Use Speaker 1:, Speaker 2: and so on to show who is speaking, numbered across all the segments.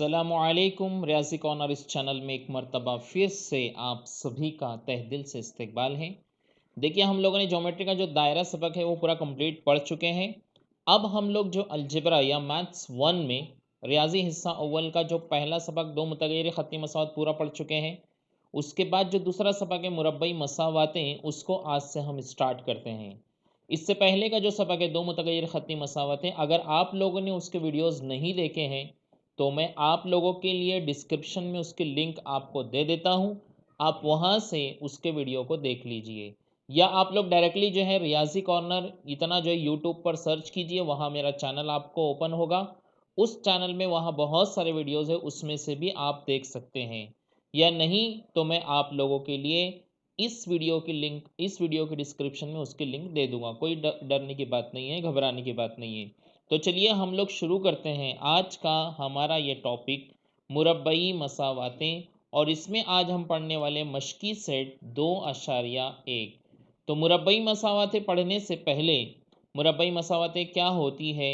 Speaker 1: अस्सलामुअलैकुम रियाज़ी कॉर्नर इस चैनल में एक मर्तबा फिर से आप सभी का तहे दिल से इस्तकबाल है। देखिए हम लोगों ने ज्योमेट्री का जो दायरा सबक है वो पूरा कंप्लीट पढ़ चुके हैं। अब हम लोग जो अलजेब्रा या मैथ्स 1 में रियाजी हिस्सा अव्वल का जो पहला सबक दो मुतगैर ख़ती मसावत पूरा पढ़ चुके हैं। उसके बाद जो दूसरा सबक है मुरब्बई मसावतें, उसको आज से हम स्टार्ट करते हैं। इससे पहले का जो सबक है दो मुतगैर ख़ती मसावतें, अगर आप लोगों ने उसके वीडियोज़ नहीं देखे हैं तो मैं आप लोगों के लिए डिस्क्रिप्शन में उसकी लिंक आपको दे देता हूं। आप वहां से उसके वीडियो को देख लीजिए, या आप लोग डायरेक्टली जो है रियाजी कॉर्नर इतना जो है यूट्यूब पर सर्च कीजिए, वहां मेरा चैनल आपको ओपन होगा। उस चैनल में वहां बहुत सारे वीडियोस है, उसमें से भी आप देख सकते हैं। या नहीं तो मैं आप लोगों के लिए इस वीडियो की डिस्क्रिप्शन में उसकी लिंक दे दूंगा। कोई डरने की बात नहीं है, घबराने की बात नहीं है। तो चलिए हम लोग शुरू करते हैं आज का हमारा ये टॉपिक मुरब्बई मसावातें, और इसमें आज हम पढ़ने वाले मशकी सेट 2.1। तो मुरब्बई मसावातें पढ़ने से पहले मुरब्बई मसावातें क्या होती है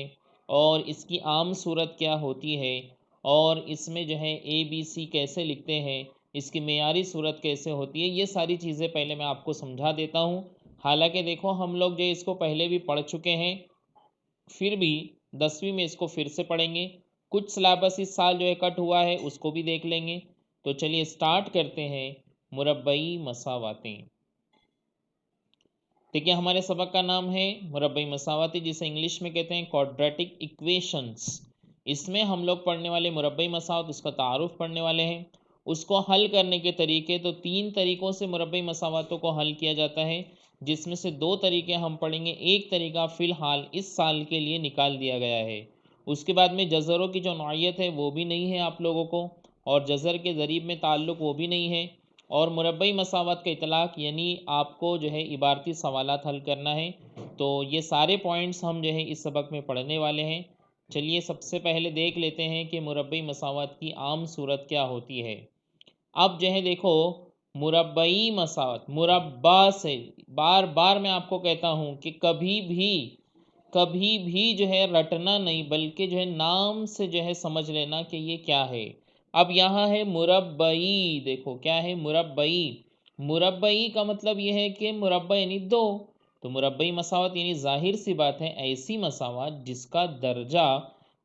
Speaker 1: और इसकी आम सूरत क्या होती है, और इसमें जो है ए बी सी कैसे लिखते हैं, इसकी मेयारी सूरत कैसे होती है, ये सारी चीज़ें पहले मैं आपको समझा देता हूँ। हालांकि देखो हम लोग जो इसको पहले भी पढ़ चुके हैं, फिर भी 10वीं में इसको फिर से पढ़ेंगे। कुछ सिलेबस इस साल जो है कट हुआ है, उसको भी देख लेंगे। तो चलिए स्टार्ट करते हैं मुरब्बई मसावातें। देखिए हमारे सबक का नाम है मुरब्बई मसावातें, जिसे इंग्लिश में कहते हैं क्वाड्रेटिक इक्वेशंस। इसमें हम लोग पढ़ने वाले मुरब्बई मसावत, उसका तारुफ पढ़ने वाले हैं। उसको हल करने के तरीके, तो 3 तरीक़ों से मुरब्बई मसावतों को हल किया जाता है, जिसमें से 2 तरीके हम पढ़ेंगे। एक तरीका फ़िलहाल इस साल के लिए निकाल दिया गया है। उसके बाद में जज़रों की जो नौइयत है वो भी नहीं है आप लोगों को, और जज़र के ज़रीब में ताल्लुक़ वो भी नहीं है। और मुरब्बई मसावत का इतलाक़ यानी आपको जो है इबारती सवालात हल करना है। तो ये सारे पॉइंट्स हम जो है इस सबक में पढ़ने वाले हैं। चलिए सबसे पहले देख लेते हैं कि मुरब्बई मसावत की आम सूरत क्या होती है। अब जो है देखो, मुरब्बई मसावत मुरब्बा से, बार बार मैं आपको कहता हूँ कि कभी भी जो है रटना नहीं, बल्कि जो है नाम से जो है समझ लेना कि ये क्या है। अब यहाँ है मुरब्बई, देखो क्या है मुरब्बई। मुरब्बई का मतलब ये है कि मुरब्बा यानी दो। तो मुरब्बई मसावत यानी जाहिर सी बात है ऐसी मसावत जिसका दर्जा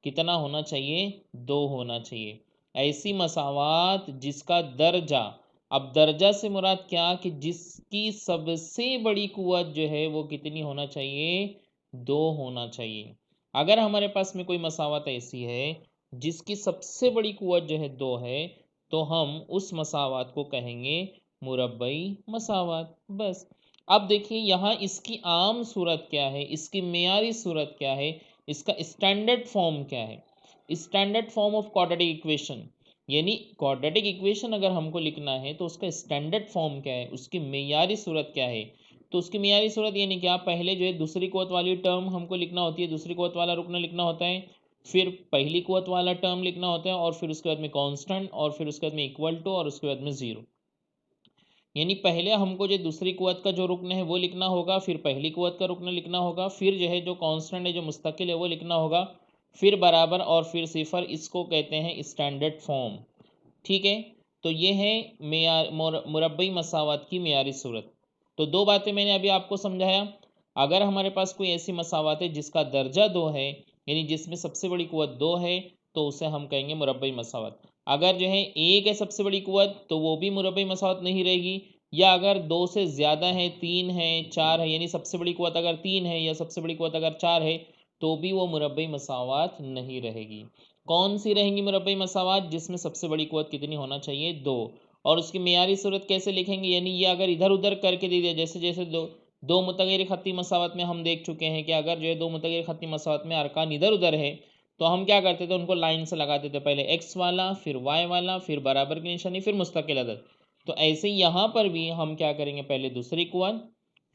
Speaker 1: कितना होना चाहिए, 2 होना चाहिए। ऐसी मसावत जिसका दर्जा, अब दर्जा से मुराद क्या कि जिसकी सबसे बड़ी कुव्वत जो है वो कितनी होना चाहिए, 2 होना चाहिए। अगर हमारे पास में कोई मसावत ऐसी है जिसकी सबसे बड़ी कुव्वत जो है 2 है, तो हम उस मसावत को कहेंगे मुरब्बई मसावत। बस। अब देखिए यहाँ इसकी आम सूरत क्या है, इसकी मेयारी सूरत क्या है, इसका स्टैंडर्ड फॉर्म क्या है। Standard form of quadratic equation, यानी क्वाड्रेटिक इक्वेशन अगर हमको लिखना है तो उसका स्टैंडर्ड फॉर्म क्या है, उसकी मेयारी सूरत क्या है। तो उसकी मेयारी सूरत यानी क्या, पहले जो है दूसरी कुव्वत वाली टर्म हमको लिखना होती है, दूसरी कुव्वत वाला रुकन लिखना होता है, फिर पहली कुव्वत वाला टर्म लिखना होता है, और फिर उसके बाद में कांस्टेंट, और फिर उसके बाद में इक्वल टू, और उसके बाद में ज़ीरो। यानी पहले हमको जो दूसरी कुव्वत का जो रुकन है वो लिखना होगा, फिर पहली कुव्वत का रुकन लिखना होगा, फिर जो है जो कांस्टेंट है जो मुस्तकिल है वो लिखना होगा, फिर बराबर, और फिर सिफर। इसको कहते हैं स्टैंडर्ड फॉर्म। ठीक है। तो ये है मुरब्बई मसावत की मेयारी सूरत। तो 2 बातें मैंने अभी आपको समझाया। अगर हमारे पास कोई ऐसी मसावत है जिसका दर्जा 2 है, यानी जिसमें सबसे बड़ी कुव्वत 2 है, तो उसे हम कहेंगे मुरब्बई मसावत। अगर जो है 1 है सबसे बड़ी कुव्वत, तो वो भी मुरब्बई मसावत नहीं रहेगी। या अगर 2 से ज़्यादा है, 3 है, 4 है, यानी सबसे बड़ी कुव्वत अगर 3 है या सबसे बड़ी कुव्वत अगर 4 है, तो भी वो मुरब्बई मसावत नहीं रहेगी। कौन सी रहेंगी मुरब्बई मसावत, जिसमें सबसे बड़ी कुव्वत कितनी होना चाहिए, 2। और उसकी मेयारी सूरत कैसे लिखेंगे, यानी ये अगर इधर उधर करके दे दिया, जैसे जैसे दो मुतगैर ख़त्ती मसावत में हम देख चुके हैं कि अगर जो है दो मुतगैर ख़त्ती मसावत में अरकान इधर उधर है, तो हम क्या करते थे, उनको लाइन से लगाते थे, पहले एक्स वाला, फिर वाई वाला, फिर बराबर की निशानी, फिर मुस्तकिल अदद। तो ऐसे ही यहाँ पर भी हम क्या करेंगे, पहले दूसरी कुव्वत,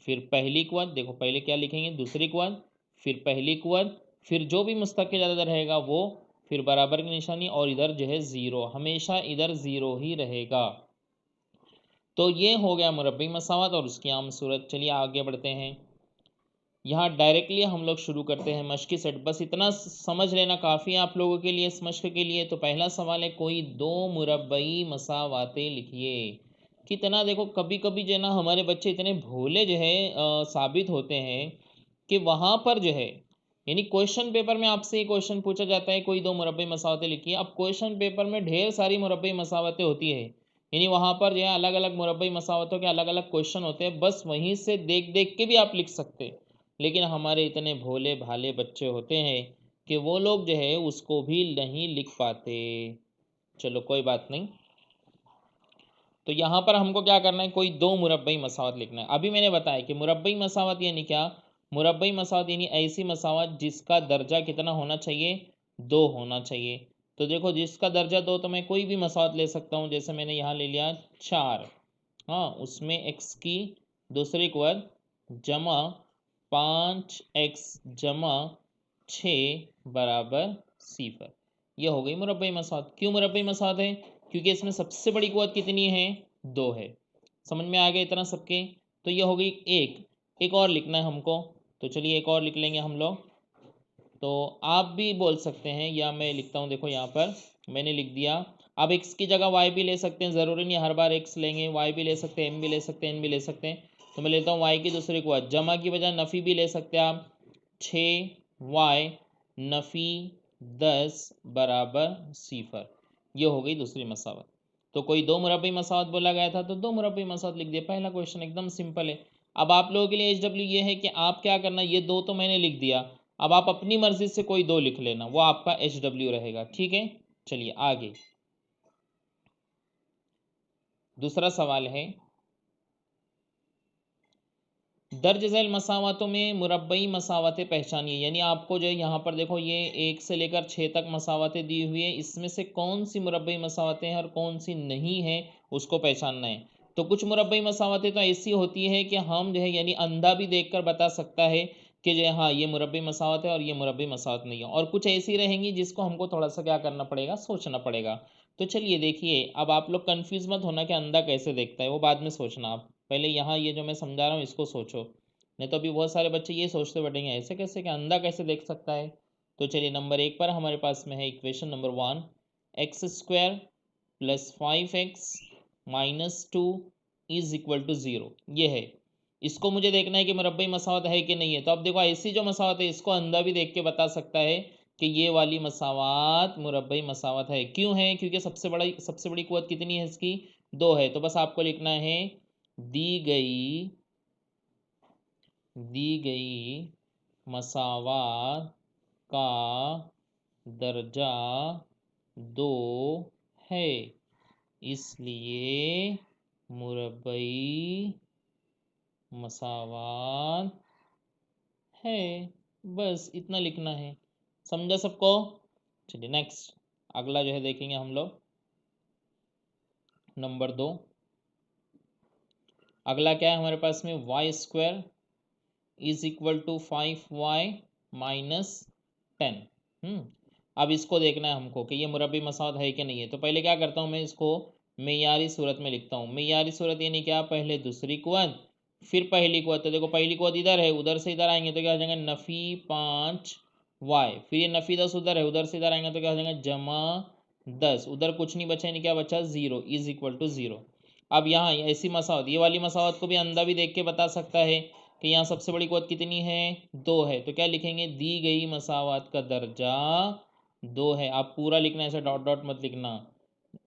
Speaker 1: फिर पहली कुव्वत, देखो पहले क्या लिखेंगे, दूसरी कुव्वत, फिर पहली कुव्वत, फिर जो भी मुस्तकिल अदद रहेगा वो, फिर बराबर की निशानी, और इधर जो है ज़ीरो, हमेशा इधर ज़ीरो ही रहेगा। तो ये हो गया मुरब्बई मसावत और उसकी आम सूरत। चलिए आगे बढ़ते हैं। यहाँ डायरेक्टली हम लोग शुरू करते हैं मश्की सेट। बस इतना समझ लेना काफ़ी है आप लोगों के लिए इस मश्क के लिए। तो पहला सवाल है, कोई दो मुरब्बई मसावातें लिखिए। कितना देखो, कभी कभी जो है ना हमारे बच्चे इतने भोले जो है साबित होते हैं कि वहाँ पर जो है, यानी क्वेश्चन पेपर में आपसे क्वेश्चन पूछा जाता है कोई दो मुरब्बई मसावतें लिखिए। अब क्वेश्चन पेपर में ढेर सारी मुरब्बई मसावतें होती है, यानी वहाँ पर जो है अलग अलग मुरब्बई मसावतों के अलग अलग क्वेश्चन होते हैं, बस वहीं से देख देख के भी आप लिख सकते हैं। लेकिन हमारे इतने भोले भाले बच्चे होते हैं कि वो लोग जो है उसको भी नहीं लिख पाते। चलो कोई बात नहीं। तो यहाँ पर हमको क्या करना है, कोई दो मुरब्बई मसावत लिखना है। अभी मैंने बताया कि मुरब्बई मसावत यानी क्या, मुरब्बई मसावत यानी ऐसी मसावत जिसका दर्जा कितना होना चाहिए, दो होना चाहिए। तो देखो, जिसका दर्जा दो तो मैं कोई भी मसावत ले सकता हूँ। जैसे मैंने यहाँ ले लिया 4, हाँ, उसमें x की दूसरी कुवत जमा 5x जमा 6 बराबर सिफर। यह हो गई मुरब्बई मसावत। क्यों मुरब्बई मसावत है? क्योंकि इसमें सबसे बड़ी कुवत कितनी है, दो है। समझ में आ गया इतना सबके? तो यह हो गई एक और लिखना है हमको। तो चलिए एक और लिख लेंगे हम लोग। तो आप भी बोल सकते हैं या मैं लिखता हूँ। देखो यहाँ पर मैंने लिख दिया। अब x की जगह y भी ले सकते हैं, ज़रूरी नहीं हर बार x लेंगे, y भी ले सकते हैं, m भी ले सकते हैं, n भी ले सकते हैं। तो मैं लेता हूँ y की दूसरी कुवत, जमा की बजाय नफ़ी भी ले सकते हैं आप। 6y नफ़ी 10 बराबर सिफर। ये हो गई दूसरी मसावत। तो कोई दो मुरब्बई मसावत बोला गया था तो दो मुरब्बई मसावत लिख दिया। पहला क्वेश्चन एकदम सिंपल है। अब आप लोगों के लिए एच डब्ल्यू ये है कि आप क्या करना, ये दो तो मैंने लिख दिया, अब आप अपनी मर्जी से कोई दो लिख लेना, वो आपका एच डब्ल्यू रहेगा। ठीक है, चलिए आगे। दूसरा सवाल है, दर्ज झैल मसावतों में मुरब्बई मसावतें पहचानिए। यानी आपको जो है यहाँ पर देखो, ये 1 से लेकर 6 तक मसावतें दी हुई है, इसमें से कौन सी मुरब्बई मसावतें हैं और कौन सी नहीं है उसको पहचानना है। तो कुछ मुरब्बई मसावतें तो ऐसी होती है कि हम जो है यानी अंधा भी देखकर बता सकता है कि जो है हाँ ये मुरब्बई मसावत है और ये मुरब्बई मसावत नहीं है। और कुछ ऐसी रहेंगी जिसको हमको थोड़ा सा क्या करना पड़ेगा, सोचना पड़ेगा। तो चलिए देखिए, अब आप लोग कन्फ्यूज़ मत होना कि अंधा कैसे देखता है, वो बाद में सोचना। आप पहले यहाँ ये जो मैं समझा रहा हूँ इसको सोचो, नहीं तो अभी बहुत सारे बच्चे ये सोचते बैठेंगे ऐसे कैसे, कि अंधा कैसे देख सकता है। तो चलिए नंबर 1 पर हमारे पास में है equation number 1, x square plus 5x minus 2 is equal to 0। ये है, इसको मुझे देखना है कि मुरब्बई मसावत है कि नहीं है। तो अब देखो, ऐसी जो मसावत है इसको अंधा भी देख के बता सकता है कि ये वाली मसावत मुरब्बई मसावत है। क्यों है? क्योंकि सबसे बड़ी कुवत कितनी है इसकी, दो है। तो बस आपको लिखना है दी गई मसावत का दर्जा दो है, इसलिए मुरब्बई मसावत है। बस इतना लिखना है। समझा सबको? चलिए नेक्स्ट, अगला जो है देखेंगे हम लोग, नंबर 2। अगला क्या है हमारे पास में, y square is equal to 5y minus 10। अब इसको देखना है हमको कि ये मुरब्बी मसावत है कि नहीं है। तो पहले क्या करता हूँ, मैं इसको मेयारी सूरत में लिखता हूँ। मेयारी सूरत यानी क्या, पहले दूसरी कुवत फिर पहली कुवत। तो देखो पहली कुवत इधर है, उधर से इधर आएंगे तो क्या हो जाएगा, नफ़ी 5y। फिर ये नफ़ी 10 उधर है, उधर से इधर आएंगे तो क्या हो जाएगा, जमा 10। उधर कुछ नहीं बचा, यानी क्या बचा, 0 इज इक्वल टू 0। अब यहाँ ऐसी मसावत, ये वाली मसावत को भी अंधा भी देख के बता सकता है कि यहाँ सबसे बड़ी कुवत कितनी है, दो है। तो क्या लिखेंगे, दी गई मसावत का दर्जा दो है। आप पूरा लिखना है, ऐसे डॉट डॉट मत लिखना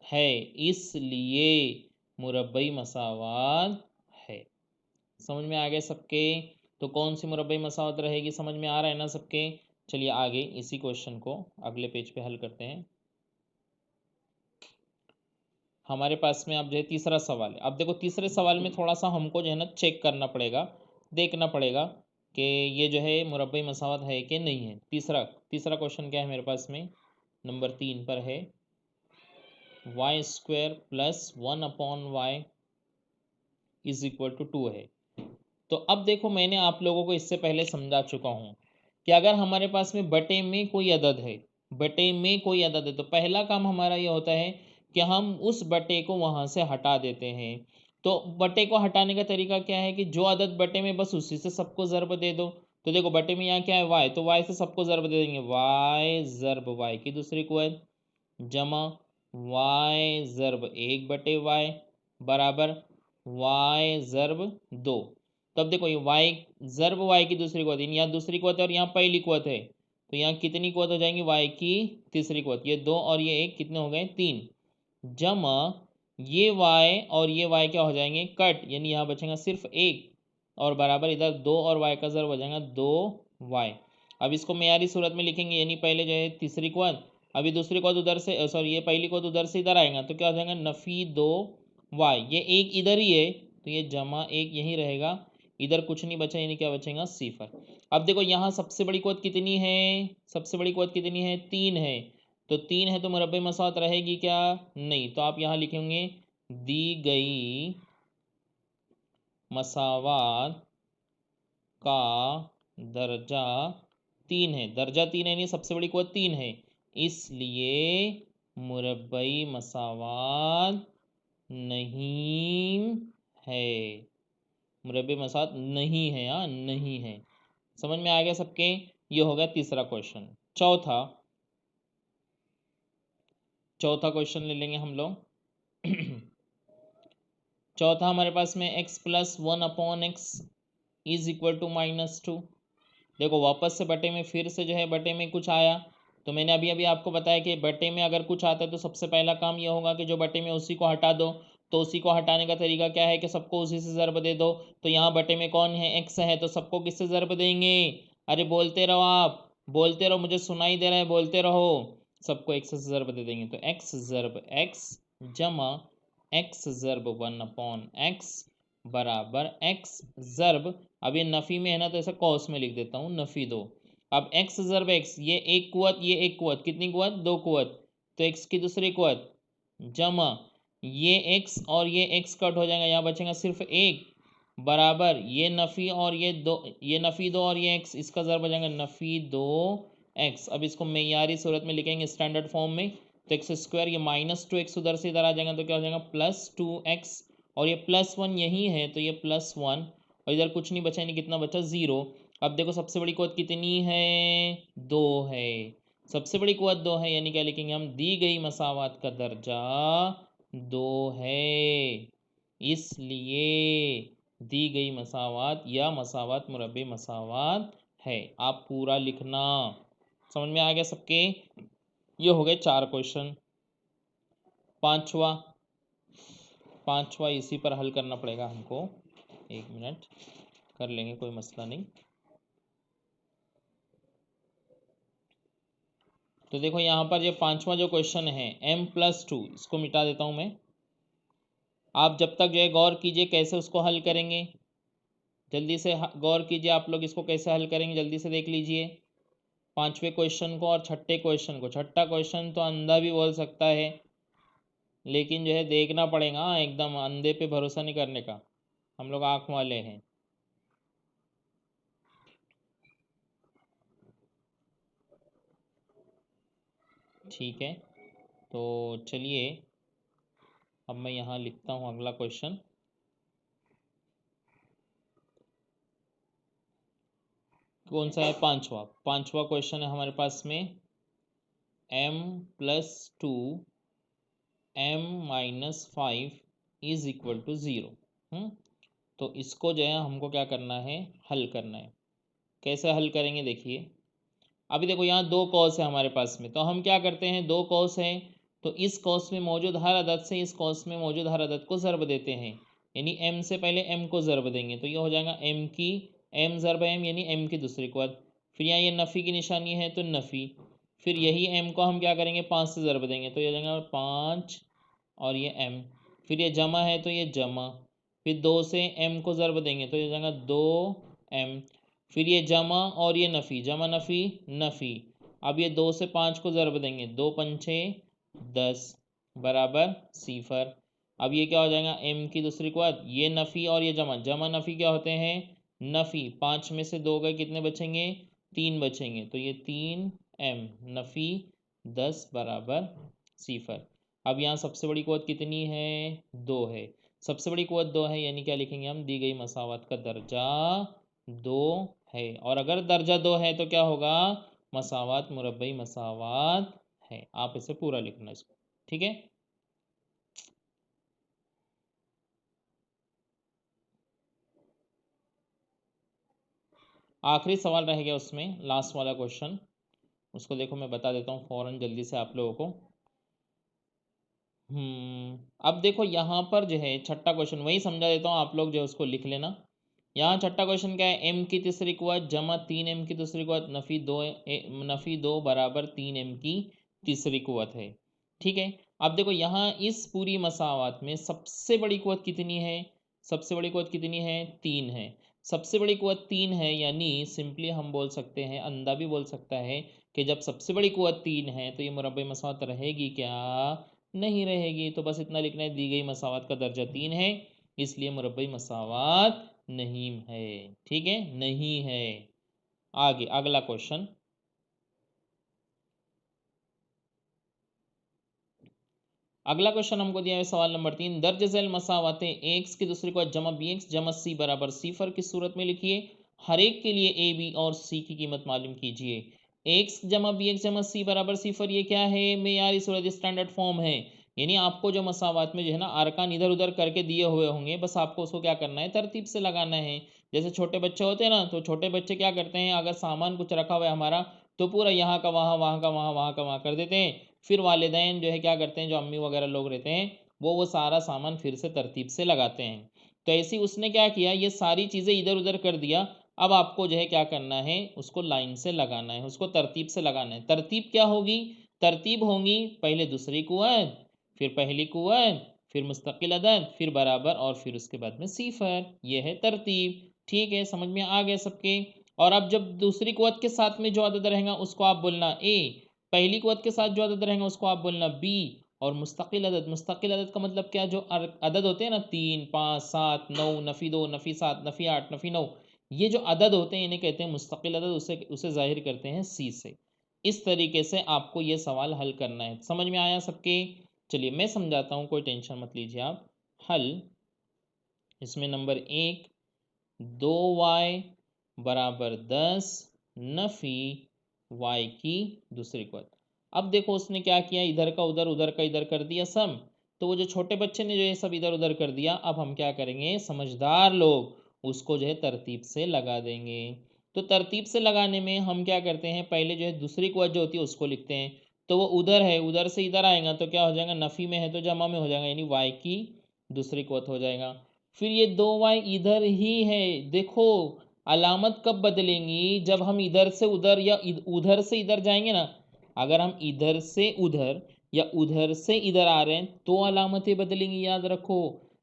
Speaker 1: है, इसलिए मुरब्बई मसावत है। समझ में आ गया सबके? तो कौन सी मुरब्बई मसावत रहेगी, समझ में आ रहा है ना सबके? चलिए आगे इसी क्वेश्चन को अगले पेज पे हल करते हैं। हमारे पास में अब जो है तीसरा सवाल है। अब देखो तीसरे सवाल में थोड़ा सा हमको जो है ना चेक करना पड़ेगा, देखना पड़ेगा कि ये जो है मुरब्बई मसावत है कि नहीं है। तीसरा तीसरा क्वेश्चन क्या है मेरे पास में, नंबर 3 पर है, y square plus 1/y is equal to 2 है। तो अब देखो, मैंने आप लोगों को इससे पहले समझा चुका हूँ कि अगर हमारे पास में बटे में कोई अदद है, बटे में कोई अदद है, तो पहला काम हमारा ये होता है कि हम उस बटे को वहाँ से हटा देते हैं। तो बटे को हटाने का तरीका क्या है कि जो अदद बटे में बस उसी से सबको ज़र्ब दे दो। तो देखो बटे में यहाँ क्या है y, तो y से सबको ज़र्ब दे देंगे, y ज़र्ब y की दूसरी कुवत जमा y ज़र्ब 1/y बराबर y ज़र्ब 2। तब देखो ये y ज़र्ब y की दूसरी कुवत, यहाँ दूसरी कुवत है और यहाँ पहली कुवत है, तो यहाँ कितनी कुवत हो जाएंगी, y की तीसरी कुवत, ये 2 और ये 1 कितने हो गए 3, जमा ये y और ये y क्या हो जाएंगे कट, यानी यहाँ बचेगा सिर्फ 1 और बराबर इधर 2 और y का ज़र्ब हो जाएगा 2y। अब इसको मेयारी सूरत में लिखेंगे, यानी पहले जो है तीसरी कुवत, अभी दूसरी कुवत उधर से सॉरी ये पहली कुवत उधर से इधर आएगा, तो क्या हो जाएगा नफ़ी 2y, ये एक इधर ही है तो ये जमा 1 यहीं रहेगा, इधर कुछ नहीं बचा, यानी क्या बचेगा सिफर। अब देखो यहाँ सबसे बड़ी कुवत कितनी है, सबसे बड़ी कुवत कितनी है 3 है, तो 3 है तो मुरब्बे मसावत रहेगी क्या, नहीं, तो आप यहाँ लिखेंगे दी गई मसावत का दर्जा 3 है, दर्जा 3 है, नहीं सबसे बड़ी कुवत 3 है, इसलिए मुरब्बई मसावत नहीं है, मुरब्बे मसावत नहीं है, हाँ नहीं है। समझ में आ गया सबके, ये हो गया तीसरा क्वेश्चन। चौथा क्वेश्चन ले लेंगे हम लोग। चौथा हमारे पास में x+1/x इज इक्वल टू -2। देखो वापस से बटे में फिर से जो है बटे में कुछ आया, तो मैंने अभी अभी आपको बताया कि बटे में अगर कुछ आता है तो सबसे पहला काम यह होगा कि जो बटे में उसी को हटा दो, तो उसी को हटाने का तरीका क्या है कि सबको उसी से ज़र्ब दे दो। तो यहाँ बटे में कौन है x है, तो सबको किससे ज़र्ब देंगे, अरे बोलते रहो आप, बोलते रहो, मुझे सुनाई दे रहा है, बोलते रहो, सबको x से ज़र्ब दे देंगे, तो x ज़र्ब x जमा x ज़र्ब 1/x बराबर x ज़र्ब, अब ये नफ़ी में है ना तो ऐसा कौस में लिख देता हूँ नफ़ी 2। अब x ज़र्ब x, ये एक कुवत ये एक कुवत, कितनी कुवत 2 कुवत, तो x की दूसरी कुवत जमा ये x और ये x कट हो जाएगा, यहाँ बचेगा सिर्फ 1 बराबर ये नफ़ी और ये 2, ये नफ़ी 2 और ये x, इसका ज़र्ब हो जाएगा नफ़ी 2x। अब इसको मेयारी सूरत में लिखेंगे स्टैंडर्ड फॉर्म में, तो x² ये -2x उधर से इधर आ जाएगा, तो क्या हो जाएगा +2x और ये +1 यही है तो ये +1 और इधर कुछ नहीं बचा, यानी कितना बचा 0। अब देखो सबसे बड़ी कुवत कितनी है 2 है, सबसे बड़ी कुवत 2 है, यानी क्या लिखेंगे हम दी गई मसावत का दर्जा 2 है, इसलिए दी गई मसावत या मसावत मुरब्बे मसावत है। आप पूरा लिखना, समझ में आ गया सबके, ये हो गए 4 क्वेश्चन। पांचवा पांचवा इसी पर हल करना पड़ेगा हमको, 1 मिनट कर लेंगे, कोई मसला नहीं। तो देखो यहाँ पर ये पांचवा जो क्वेश्चन है m+2, इसको मिटा देता हूँ मैं, आप जब तक जो है गौर कीजिए कैसे उसको हल करेंगे, जल्दी से गौर कीजिए आप लोग, इसको कैसे हल करेंगे जल्दी से देख लीजिए पांचवें क्वेश्चन को और छठे क्वेश्चन को। छठा क्वेश्चन तो अंधा भी बोल सकता है, लेकिन जो है देखना पड़ेगा, एकदम अंधे पे भरोसा नहीं करने का, हम लोग आँख वाले हैं। ठीक है, तो चलिए अब मैं यहाँ लिखता हूँ अगला क्वेश्चन। कौन सा है, पांचवा, पांचवा क्वेश्चन है हमारे पास में m+2 m-5 is equal to 0। तो इसको जो है हमको क्या करना है, हल करना है। कैसे हल करेंगे देखिए, अभी देखो यहाँ 2 कॉस है हमारे पास में, तो हम क्या करते हैं 2 कॉस है तो इस कॉस में मौजूद हर अदद से इस कॉस में मौजूद हर अदद को ज़र्ब देते हैं, यानी m से पहले m को ज़र्ब देंगे, तो ये हो जाएगा m की m ज़र्ब m, यानी m की दूसरी कुवत, फिर यहाँ ये नफ़ी की निशानी है तो नफ़ी, फिर यही m को हम क्या करेंगे 5 से ज़र्ब देंगे, तो ये हो जाएगा 5 और ये m, फिर ये जमा है तो ये जमा, फिर 2 से m को ज़र्ब देंगे तो ये हो जाएगा 2m, फिर ये जमा और ये नफ़ी, जमा नफ़ी नफ़ी, अब ये 2 से 5 को ज़र्ब देंगे, 2 पंछे 10 बराबर सिफर। अब ये क्या हो जाएगा m की दूसरी कुवत, ये नफ़ी और ये जमा, जमा नफ़ी क्या होते हैं नफ़ी, 5 में से 2 गए कितने बचेंगे 3 बचेंगे, तो ये 3m नफ़ी 10 बराबर सिफर। अब यहाँ सबसे बड़ी कुवत कितनी है 2 है, सबसे बड़ी कुवत 2 है, यानी क्या लिखेंगे हम दी गई मसावत का दर्जा 2 है। और अगर दर्जा 2 है तो क्या होगा, मसावात मुरब्बई मसावात है। आप इसे पूरा लिखना इसको, ठीक है। आखिरी सवाल रह गया उसमें, लास्ट वाला क्वेश्चन, उसको देखो मैं बता देता हूँ फ़ौरन जल्दी से आप लोगों को। अब देखो यहाँ पर जो है छठा क्वेश्चन वही समझा देता हूँ, आप लोग जो है उसको लिख लेना। यहाँ छठा क्वेश्चन क्या है, एम की तीसरी कुवत जमा 3m की दूसरी कुवत नफ़ी दो बराबर 3m की तीसरी कुवत है, ठीक है। अब देखो यहाँ इस पूरी मसावत में सबसे बड़ी कुवत कितनी है, सबसे बड़ी कुवत कितनी है, 3 है। सबसे बड़ी कुवत 3 है, यानी सिंपली हम बोल सकते हैं, अंधा भी बोल सकता है कि जब सबसे बड़ी कुवत 3 है तो ये मुरब्बे मसावत रहेगी क्या, नहीं रहेगी। तो बस इतना लिखना है, दी गई मसावत का दर्जा 3 है, इसलिए मुरब्बई मसावत नहीं है, ठीक है, नहीं है। आगे अगला क्वेश्चन, अगला क्वेश्चन हमको दिया है सवाल नंबर 3, दर्ज झैल मसावतें एक्स की दूसरी को जमा बी एक्स जमा सी बराबर सिफर की सूरत में लिखिए। हर एक के लिए ए बी और सी की कीमत मालूम कीजिए। एक्स जमा बी एक्स जमा सी बराबर सिफर, ये क्या है, मेयारी सूरत स्टैंडर्ड फॉर्म है। यानी आपको जो मसावत में जो है ना अरकान इधर उधर करके दिए हुए होंगे, बस आपको उसको क्या करना है, तरतीब से लगाना है। जैसे छोटे बच्चे होते हैं ना, तो छोटे बच्चे क्या करते हैं, अगर सामान कुछ रखा हुआ है हमारा, तो पूरा यहाँ का वहाँ, वहाँ का वहाँ, वहाँ का वहाँ कर देते हैं। फिर वालिदैन जो है क्या करते हैं, जो अम्मी वगैरह लोग रहते हैं, वो सारा सामान फिर से तरतीब से लगाते हैं। तो ऐसे ही उसने क्या किया, ये सारी चीज़ें इधर उधर कर दिया। अब आपको जो है क्या करना है, उसको लाइन से लगाना है, उसको तरतीब से लगाना है। तरतीब क्या होगी, तरतीब होगी पहले दूसरी कुवत, फिर पहली कुवत, फिर मुस्तकिल अदद, फिर बराबर, और फिर उसके बाद में सीफर। ये है तरतीब, ठीक है, समझ में आ गया सबके। और अब जब दूसरी कुवत के साथ में जो अदद रहेगा उसको आप बोलना ए, पहली कुवत के साथ जो अदद रहेंगे उसको आप बोलना बी। और मुस्तकिल अदद, मुस्तकिल अदद का मतलब क्या, जो अदद होते हैं ना, 3 5 7 9, नफ़ी 2 नफ़ी 7 नफ़ी 8 नफ़ी 9, ये जो अदद होते हैं इन्हें कहते हैं मुस्तकिल अदद, उसे उसे जाहिर करते हैं सी से। इस तरीके से आपको ये सवाल हल करना है। समझ में आया सबके, चलिए मैं समझाता हूँ, कोई टेंशन मत लीजिए आप। हल, इसमें नंबर 1, 2y बराबर 10 नफ़ी y की दूसरी कुवत। अब देखो उसने क्या किया, इधर का उधर, उधर का इधर कर दिया सम। तो वो जो छोटे बच्चे ने जो ये सब इधर उधर कर दिया, अब हम क्या करेंगे, समझदार लोग उसको जो है तरतीब से लगा देंगे। तो तरतीब से लगाने में हम क्या करते हैं, पहले जो है दूसरी कुवत जो होती है उसको लिखते हैं। तो वो उधर है, उधर से इधर आएगा तो क्या हो जाएगा, नफ़ी में है तो जमा में हो जाएगा, यानी y की दूसरी कुवत हो जाएगा। फिर ये 2y इधर ही है, देखो अलामत कब बदलेंगी, जब हम इधर से उधर या उधर से इधर जाएंगे ना। अगर हम इधर से उधर या उधर से इधर आ रहे हैं तो अलामतें बदलेंगी, याद रखो।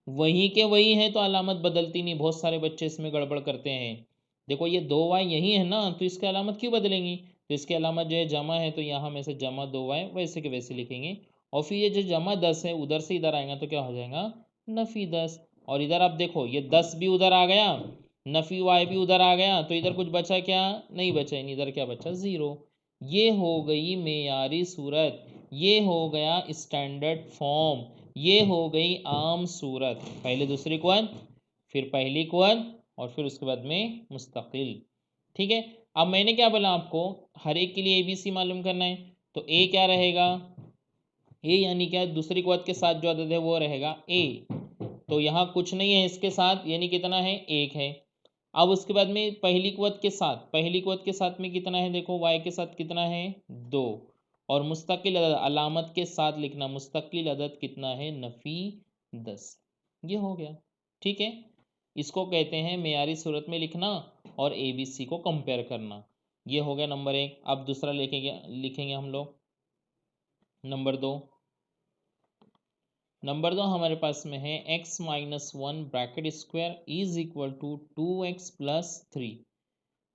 Speaker 1: वहीं के वही हैं तो अलामत बदलती नहीं, बहुत सारे बच्चे इसमें गड़बड़ करते हैं। देखो ये 2y यही है ना, तो इसकी अलामत क्यों बदलेंगी, तो इसकी अलामत जो है जमा है, तो यहाँ में से जमा 2y वैसे के वैसे लिखेंगे। और फिर ये जो जमा 10 है, उधर से इधर आएगा तो क्या हो जाएगा, नफ़ी 10। और इधर आप देखो ये 10 भी उधर आ गया, नफ़ी वाई भी उधर आ गया, तो इधर कुछ बचा क्या, नहीं बचा, इन इधर क्या बचा, ज़ीरो। ये हो गई मेयारी सूरत, ये हो गया स्टैंडर्ड फॉर्म, ये हो गई आम सूरत, पहले दूसरी कुवत, फिर पहली कुवत, और फिर उसके बाद में मुस्तकिल, ठीक है। अब मैंने क्या बोला आपको, हर एक के लिए ए बी सी मालूम करना है। तो ए क्या रहेगा, ए यानी क्या, दूसरी कुवत के साथ जो अदद है वो रहेगा ए। तो यहाँ कुछ नहीं है इसके साथ, यानी कितना है, एक है। अब उसके बाद में पहली कुवत के साथ, पहली कुवत के साथ में कितना है, देखो y के साथ कितना है, 2। और मुस्तकिल अदद अलामत के साथ लिखना, मुस्तकिल अदद कितना है, नफ़ी 10। ये हो गया, ठीक है। इसको कहते हैं मेयारी सूरत में लिखना और ए बी सी को कंपेयर करना। ये हो गया नंबर 1। अब दूसरा लिखेंगे, लिखेंगे हम लोग नंबर 2। नंबर 2 हमारे पास में है x minus 1 bracket square is equal to 2x plus 3।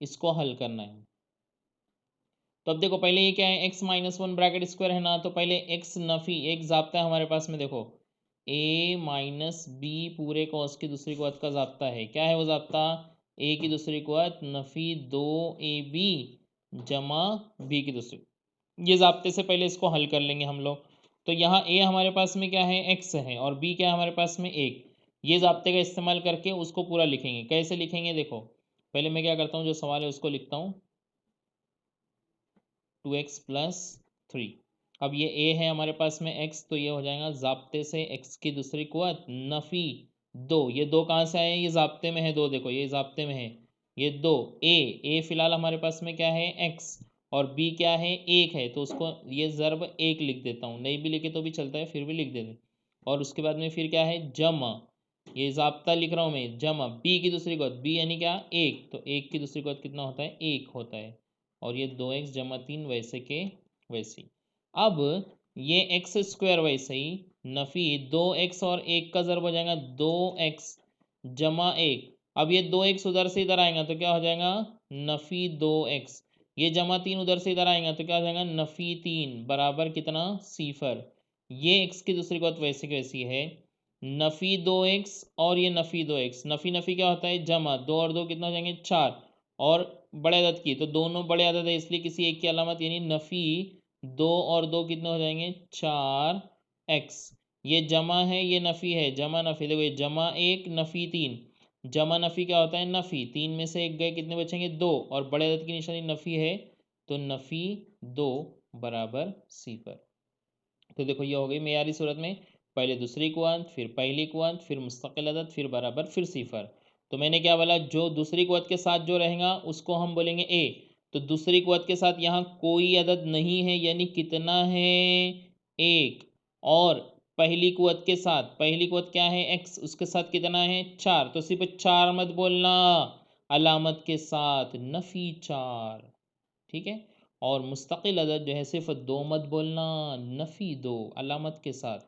Speaker 1: इसको हल करना है। तो अब देखो पहले ये क्या है, x माइनस 1 ब्रैकेट स्क्वायर है ना, तो पहले x नफ़ी, एक ज़ाब्ता है हमारे पास में, देखो a माइनस बी पूरे कॉस की दूसरी कुवत का ज़ाब्ता है। क्या है वो ज़ाब्ता, a की दूसरी कुवत नफ़ी 2ab जमा b की दूसरी। ये ज़ाब्ते से पहले इसको हल कर लेंगे हम लोग। तो यहाँ a हमारे पास में क्या है, x है, और b क्या है हमारे पास में 1। ये ज़ाब्ते का इस्तेमाल करके उसको पूरा लिखेंगे। कैसे लिखेंगे, देखो पहले मैं क्या करता हूँ, जो सवाल है उसको लिखता हूँ, 2x प्लस 3। अब ये a है हमारे पास में x, तो ये हो जाएगा ज़ाब्ते से x की दूसरी कुव्वत नफ़ी 2। ये 2 कहाँ से आए, ये ज़ाब्ते में है 2, देखो ये ज़ाब्ते में है, ये 2। a फिलहाल हमारे पास में क्या है x, और b क्या है 1 है, तो उसको ये ज़र्ब 1 लिख देता हूँ, नहीं भी लिखे तो भी चलता है, फिर भी लिख देते। और उसके बाद में फिर क्या है जमा, ये ज़ाब्ता लिख रहा हूँ मैं, जमा b की दूसरी कुव्वत, b यानी क्या 1, तो 1 की दूसरी कुव्वत कितना होता है 1 होता है, और ये 2x जमा 3 वैसे के वैसे ही। अब ये एक्स स्क्वायर वैसे ही नफ़ी 2x और 1 का ज़र्ब हो जाएगा 2x जमा 1। अब ये 2x उधर से इधर आएगा तो क्या हो जाएगा नफ़ी 2x, ये जमा 3 उधर से इधर आएगा तो क्या हो जाएगा नफ़ी 3 बराबर कितना सीफर। ये x की दूसरी बात वैसे की वैसी है, नफ़ी 2x और ये नफ़ी 2x, नफ़ी नफ़ी क्या होता है जमा, 2 और 2 कितना हो जाएंगे 4, और बड़े अदद की, तो दोनों बड़े अदद है इसलिए किसी एक की अलामत, यानी नफ़ी 2 और 2 कितने हो जाएंगे 4x। ये जमा है, ये नफ़ी है, जमा नफ़ी, देखो ये जमा 1 नफ़ी 3, जमा नफ़ी क्या होता है नफ़ी, 3 में से 1 गए कितने बचेंगे 2, और बड़े अदद की निशानी नफ़ी है, तो नफ़ी 2 बराबर सिफर। तो देखो ये हो गई मेयारी सूरत में, पहले दूसरी कुव्वत, फिर पहली कुव्वत, फिर मुस्तकिल अदद, फिर बराबर, फिर सिफर। तो मैंने क्या बोला, जो दूसरी कुव्वत के साथ जो रहेगा उसको हम बोलेंगे ए। तो दूसरी कुव्वत के साथ यहाँ कोई अदद नहीं है, यानी कितना है 1, और पहली कुव्वत के साथ, पहली कुव्वत क्या है x, उसके साथ कितना है 4, तो सिर्फ 4 मत बोलना, अलामत के साथ नफ़ी 4, ठीक है। और मुस्तकिल अदद जो है सिर्फ 2 मत बोलना, नफ़ी 2 अलामत के साथ,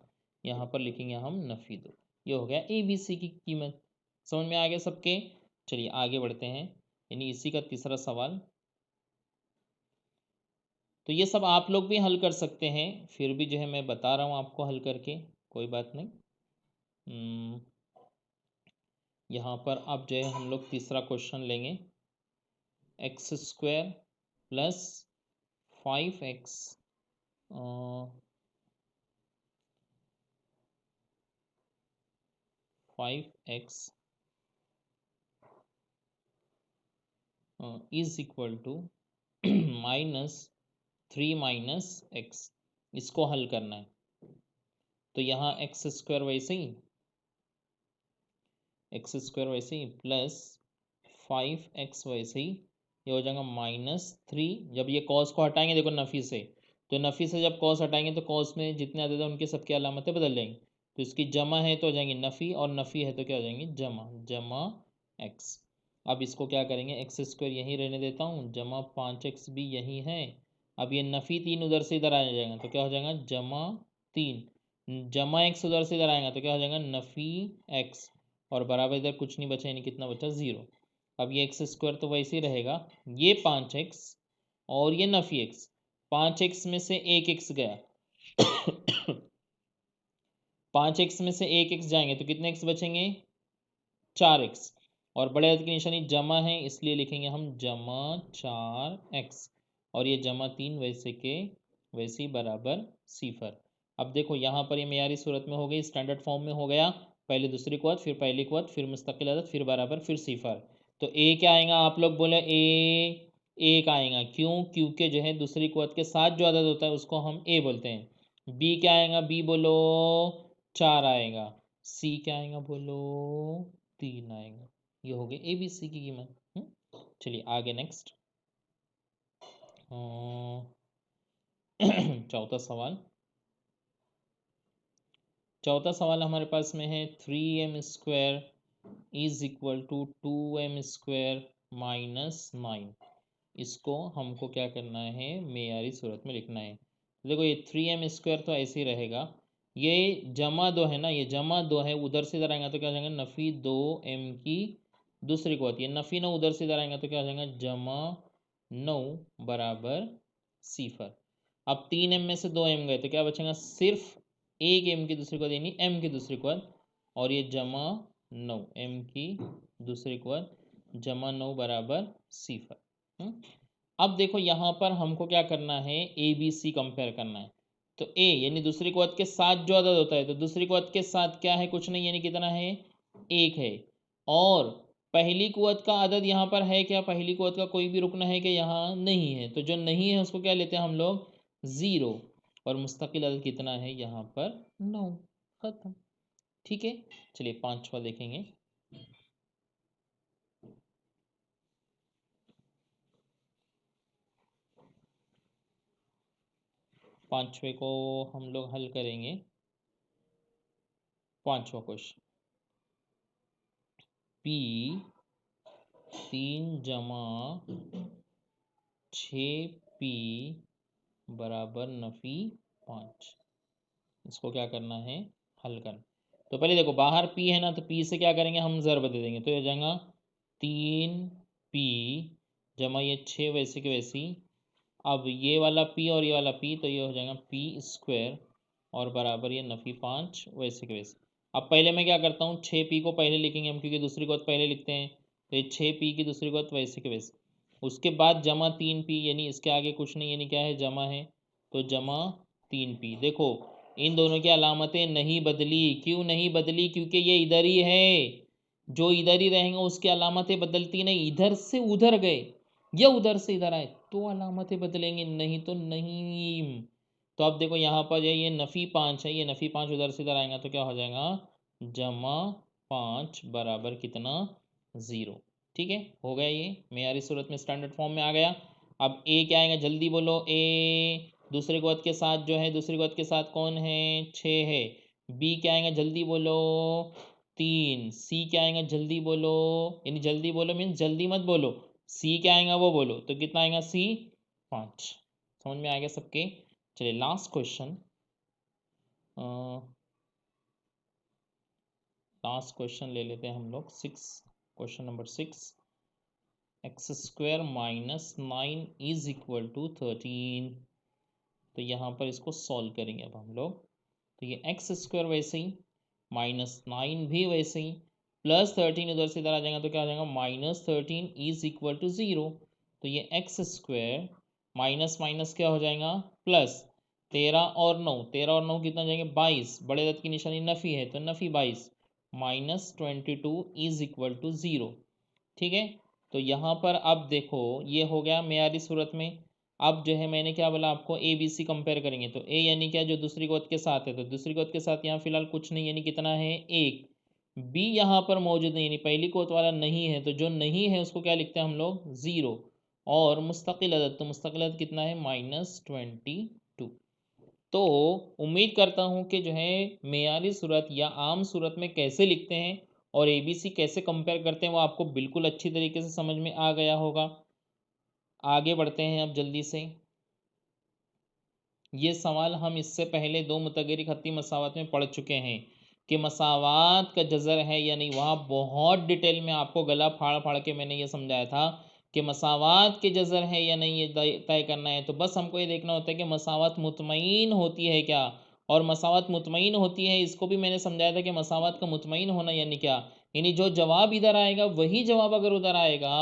Speaker 1: यहाँ पर लिखेंगे हम नफ़ी 2। ये हो गया ए बी सी की कीमत। समझ में आ गया सबके। चलिए आगे बढ़ते हैं, यानी इसी का तीसरा सवाल। तो ये सब आप लोग भी हल कर सकते हैं, फिर भी जो है मैं बता रहा हूँ आपको हल करके, कोई बात नहीं। यहाँ पर अब जो है हम लोग तीसरा क्वेश्चन लेंगे, x square plus 5x 5x is equal to -3 - x, इसको हल करना है। तो यहाँ एक्स स्क्वायर वैसे ही, एक्स स्क्वायर वैसे ही प्लस 5x वैसे ही, ये हो जाएगा -3। जब ये कॉस को हटाएंगे देखो नफ़ी से, तो नफ़ी से जब कॉस हटाएंगे तो कॉस में जितने अदद हैं उनकी सबकी अलामतें बदल जाएंगी, तो इसकी जमा है तो हो जाएंगी नफ़ी, और नफ़ी है तो क्या हो जाएंगी जमा, जमा x। अब इसको क्या करेंगे, एक्स स्क्वायर यहीं रहने देता हूँ, जमा 5x भी यहीं है। अब ये नफ़ी 3 उधर से इधर आ जाएगा तो क्या हो जाएगा जमा 3, जमा x उधर से इधर आएगा तो क्या हो जाएगा नफ़ी x, और बराबर इधर कुछ नहीं बचा, यानी कितना बचा 0। अब ये एक्स स्क्वायर तो वैसे ही रहेगा, ये 5x और ये नफ़ी x, 5x में से एक x गया 5x में से एक x जाएंगे तो कितने x बचेंगे 4x, और बड़े अदद की निशानी जमा है इसलिए लिखेंगे हम जमा 4x, और ये जमा 3 वैसे के वैसे ही बराबर सिफर। अब देखो यहाँ पर ये मेयारी सूरत में हो गई, स्टैंडर्ड फॉर्म में हो गया, पहले दूसरी कुव्वत, फिर पहली कुव्वत, फिर मुस्तकिल अदद, फिर बराबर, फिर सिफर। तो ए क्या आएगा, आप लोग बोले ए, एक आएगा, क्यों, क्योंकि जो है दूसरी कुव्वत के साथ जो अदद होता है उसको हम ए बोलते हैं। बी क्या आएगा, बी बोलो 4 आएगा। सी क्या आएगा बोलो 3 आएगा। ये हो गई ए बी सी की कीमत। चलिए आगे नेक्स्ट चौथा सवाल। चौथा सवाल हमारे पास में है 3m² is equal to 2m² -9। इसको हमको क्या करना है, मेयारी सूरत में लिखना है। तो देखो ये 3m² तो ऐसे ही रहेगा, ये जमा 2 है ना, ये जमा 2 है, उधर से इधर आएगा तो क्या हो जाएगा नफ़ी 2m की दूसरी को होती है, नफ़ी 9 उधर से इधर आएगा तो क्या हो जाएगा जमा 9 बराबर सिफर। अब 3m में से 2m गए तो क्या बचेगा, सिर्फ एक m की दूसरी को यानी m की दूसरी को, और ये जमा 9 m की दूसरी को जमा 9 बराबर सिफर। अब देखो यहाँ पर हमको क्या करना है, ए बी सी कंपेयर करना है। तो ए यानी दूसरी कुव्वत के साथ जो अदद होता है, तो दूसरी कुव्वत के साथ क्या है कुछ नहीं, यानी कितना है 1 है, और पहली कुव्वत का अदद यहाँ पर है क्या, पहली कुव्वत का कोई भी रुकन है कि यहाँ नहीं है, तो जो नहीं है उसको क्या लेते हैं हम लोग, 0। और मुस्तकिल अदद कितना है यहाँ पर, 9। खत्म। ठीक है, चलिए पांचवा देखेंगे। पांचवे को हम लोग हल करेंगे। पांचवा क्वेश्चन, पी 3 जमा 6p बराबर नफ़ी 5। इसको क्या करना है, हल करना। तो पहले देखो बाहर p है ना, तो p से क्या करेंगे हम, ज़रब दे देंगे, तो ये हो जाएगा 3p जमा ये 6 वैसे के वैसी। अब ये वाला p और ये वाला p, तो ये हो जाएगा p स्क्वायर और बराबर ये नफ़ी 5 वैसे के वैसे। अब पहले मैं क्या करता हूँ, 6p को पहले लिखेंगे हम क्योंकि दूसरी को पहले लिखते हैं, तो ये 6p की दूसरी को वैसे के वैसे। उसके बाद जमा 3p, यानी इसके आगे कुछ नहीं, यानी क्या है, जमा है, तो जमा 3p। देखो इन दोनों की अलामतें नहीं बदली। क्यों नहीं बदली, क्योंकि ये इधर ही है, जो इधर ही रहेंगे उसकी अलामतें बदलती नहीं। इधर से उधर गए या उधर से इधर आए तो अलामतें बदलेंगे, नहीं तो नहीं। तो अब देखो यहाँ पर ये नफ़ी 5 है, ये नफ़ी 5 उधर से इधर आएगा तो क्या हो जाएगा, जमा 5 बराबर कितना, 0। ठीक है, हो गया, ये मेयारी सूरत में स्टैंडर्ड फॉर्म में आ गया। अब ए क्या आएगा, जल्दी बोलो, ए दूसरे गोत के साथ जो है, दूसरे गोत के साथ कौन है, 6 है। बी क्या आएगा, जल्दी बोलो, 3। सी क्या आएगा, जल्दी बोलो, यानी जल्दी बोलो मीन्स जल्दी मत बोलो, सी क्या आएगा वो बोलो, तो कितना आएगा, सी 5। समझ में आ गया सबके। चलिए लास्ट क्वेश्चन, लास्ट क्वेश्चन ले लेते हैं हम लोग, 6, question number 6। X square minus 9 is equal to 13। तो यहाँ पर इसको सॉल्व करेंगे अब हम लोग। तो ये एक्स स्क्वायर वैसे ही, -9 भी वैसे ही, +13 उधर से इधर आ जाएगा तो क्या आ जाएगा, -13 इज इक्वल टू 0। तो ये एक्स स्क्वायर माइनस माइनस क्या हो जाएगा, प्लस 13 और 9, 13 और 9 कितना हो जाएंगे, 22। बड़े अदद की निशानी नफ़ी है तो नफ़ी 22, -22 इज इक्वल टू 0। ठीक है, तो यहाँ पर अब देखो ये हो गया मेयारी सूरत में। अब जो है मैंने क्या बोला आपको, ए बी सी कंपेयर करेंगे, तो ए यानी क्या, जो दूसरी गोत के साथ है, तो दूसरी गोत के साथ यहाँ फिलहाल कुछ नहीं, यानी कितना है, 1। बी यहाँ पर मौजूद नहीं, यानी पहली गोत वाला नहीं है, तो जो नहीं है उसको क्या लिखते हैं हम लोग, 0। और मुस्तकिल अदद, तो मुस्तकिल अदद कितना है, -22। तो उम्मीद करता हूँ कि जो है मेयारी सूरत या आम सूरत में कैसे लिखते हैं और एबीसी कैसे कंपेयर करते हैं वो आपको बिल्कुल अच्छी तरीके से समझ में आ गया होगा। आगे बढ़ते हैं अब जल्दी से। ये सवाल हम इससे पहले 2 मुतगैर खत्ती मसावत में पढ़ चुके हैं कि मसावत का जज़र है या नहीं। वहाँ बहुत डिटेल में आपको गला फाड़ फाड़ के मैंने ये समझाया था कि मसावत के जज़र है या नहीं, ये तय करना है। तो बस हमको ये देखना होता है कि मसावत मुतमईन होती है क्या, और मसावत मुतमईन होती है इसको भी मैंने समझाया था कि मसावत का मुतमईन होना यानी क्या, यानी जो जवाब इधर आएगा वही जवाब अगर उधर आएगा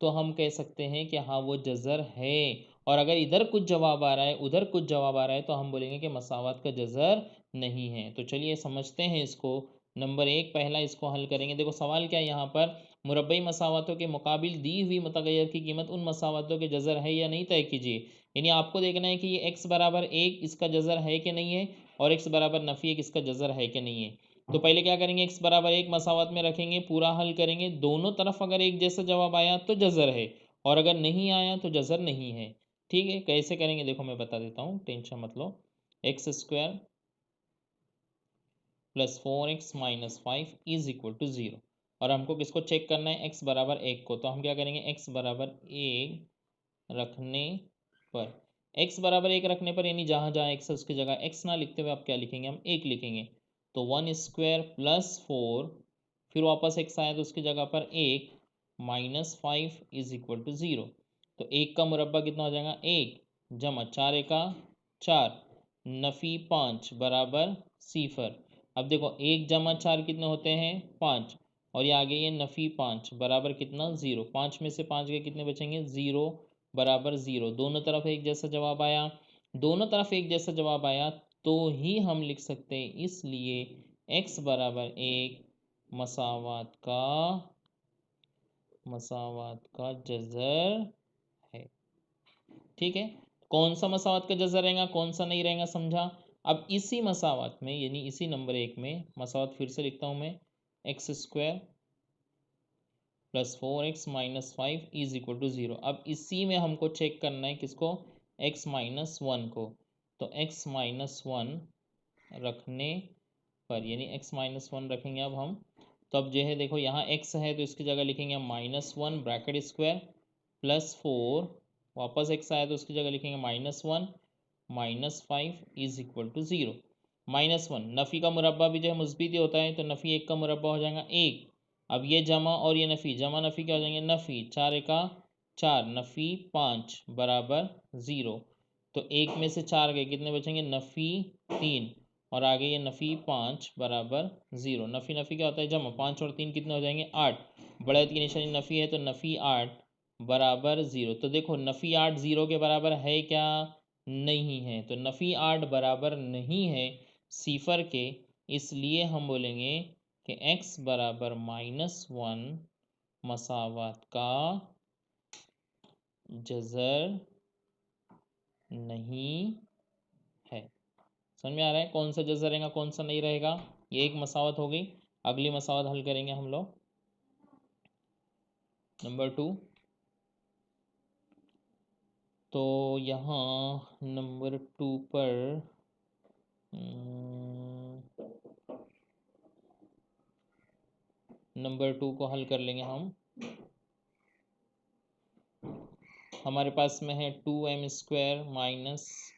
Speaker 1: तो हम कह सकते हैं कि हाँ वो जज़र है। और अगर इधर कुछ जवाब आ रहा है उधर कुछ जवाब आ रहा है तो हम बोलेंगे कि मसावत का जज़र नहीं है। तो चलिए समझते हैं इसको। नंबर 1 पहला इसको हल करेंगे। देखो सवाल क्या है यहाँ पर, मुरबई मसावतों के मुकाबिल दी हुई मुतगैर की कीमत उन मसावतों के जज़र है या नहीं तय कीजिए। यानी आपको देखना है कि ये x बराबर 1 इसका जज़र है कि नहीं है, और x बराबर नफ़ी 1 इसका जज़र है कि नहीं है। तो पहले क्या करेंगे, x बराबर 1 मसावत में रखेंगे, पूरा हल करेंगे, दोनों तरफ अगर एक जैसा जवाब आया तो जज़र है, और अगर नहीं आया तो जज़र नहीं है। ठीक है, कैसे करेंगे देखो मैं बता देता हूँ, टेंशन मत लो। X square plus 4x minus 5 is equal to 0। और हमको किसको चेक करना है, x बराबर 1 को। तो हम क्या करेंगे, x बराबर 1 रखने पर, x बराबर 1 रखने पर यानी जहाँ जहाँ x है उसकी जगह x ना लिखते हुए आप क्या लिखेंगे, हम 1 लिखेंगे। तो 1 स्क्वायर प्लस 4, फिर वापस x आया तो उसकी जगह पर 1 माइनस 5 इज इक्वल टू 0। तो 1 का मुरब्बा कितना हो जाएगा, 1 जमा 4 एका 4 नफ़ी 5 बराबर सिफर। अब देखो 1 जमा 4 कितने होते हैं, 5, और ये आगे ये नफ़ी 5 बराबर कितना, 0। 5 में से 5 के कितने बचेंगे, 0 बराबर 0। दोनों तरफ एक जैसा जवाब आया, दोनों तरफ एक जैसा जवाब आया तो ही हम लिख सकते हैं। इसलिए x बराबर 1 मसावत का मसावात का जज़र है। ठीक है, कौन सा मसावात का जज़र रहेगा, कौन सा नहीं रहेगा, समझा। अब इसी मसावात में यानी इसी नंबर 1 में मसावात फिर से लिखता हूँ मैं, x square plus 4x minus 5 is equal to 0। अब इसी में हमको चेक करना है किसको, x माइनस 1 को। तो x माइनस 1 रखने पर यानी x माइनस 1 रखेंगे अब हम, तो अब जो है देखो यहाँ x है तो इसकी जगह लिखेंगे माइनस 1 ब्रैकेट स्क्वायर प्लस 4, वापस x आया तो उसकी जगह लिखेंगे minus 1 minus 5 is equal to 0। Minus 1 नफ़ी का मुरब्बा भी जो है मुस्बित ही होता है, तो नफ़ी 1 का मुरब्बा हो जाएगा 1। अब ये जमा और ये नफ़ी, जमा नफ़ी क्या हो जाएंगे, नफ़ी 4 एका 4 नफ़ी 5 बराबर 0। तो 1 में से 4 गए, कितने बचेंगे, नफ़ी 3 और आगे ये नफ़ी 5 बराबर 0। नफ़ी नफ़ी क्या होता है, जमा, 5 और 3 कितने हो जाएंगे 8, बढ़त की निशानी नफ़ी है तो नफ़ी 8 बराबर 0। तो देखो नफ़ी 8 0 के बराबर है क्या, नहीं है, तो नफ़ी 8 बराबर नहीं है सिफर के, इसलिए हम बोलेंगे कि x बराबर माइनस 1 मसावात का जज़र नहीं है। समझ में आ रहा है कौन सा जज़र रहेगा कौन सा नहीं रहेगा। ये एक मसावत हो गई। अगली मसावत हल करेंगे हम लोग, नंबर 2। तो यहाँ नंबर 2 पर नंबर 2 को हल कर लेंगे हम। हमारे पास में है 2m square minus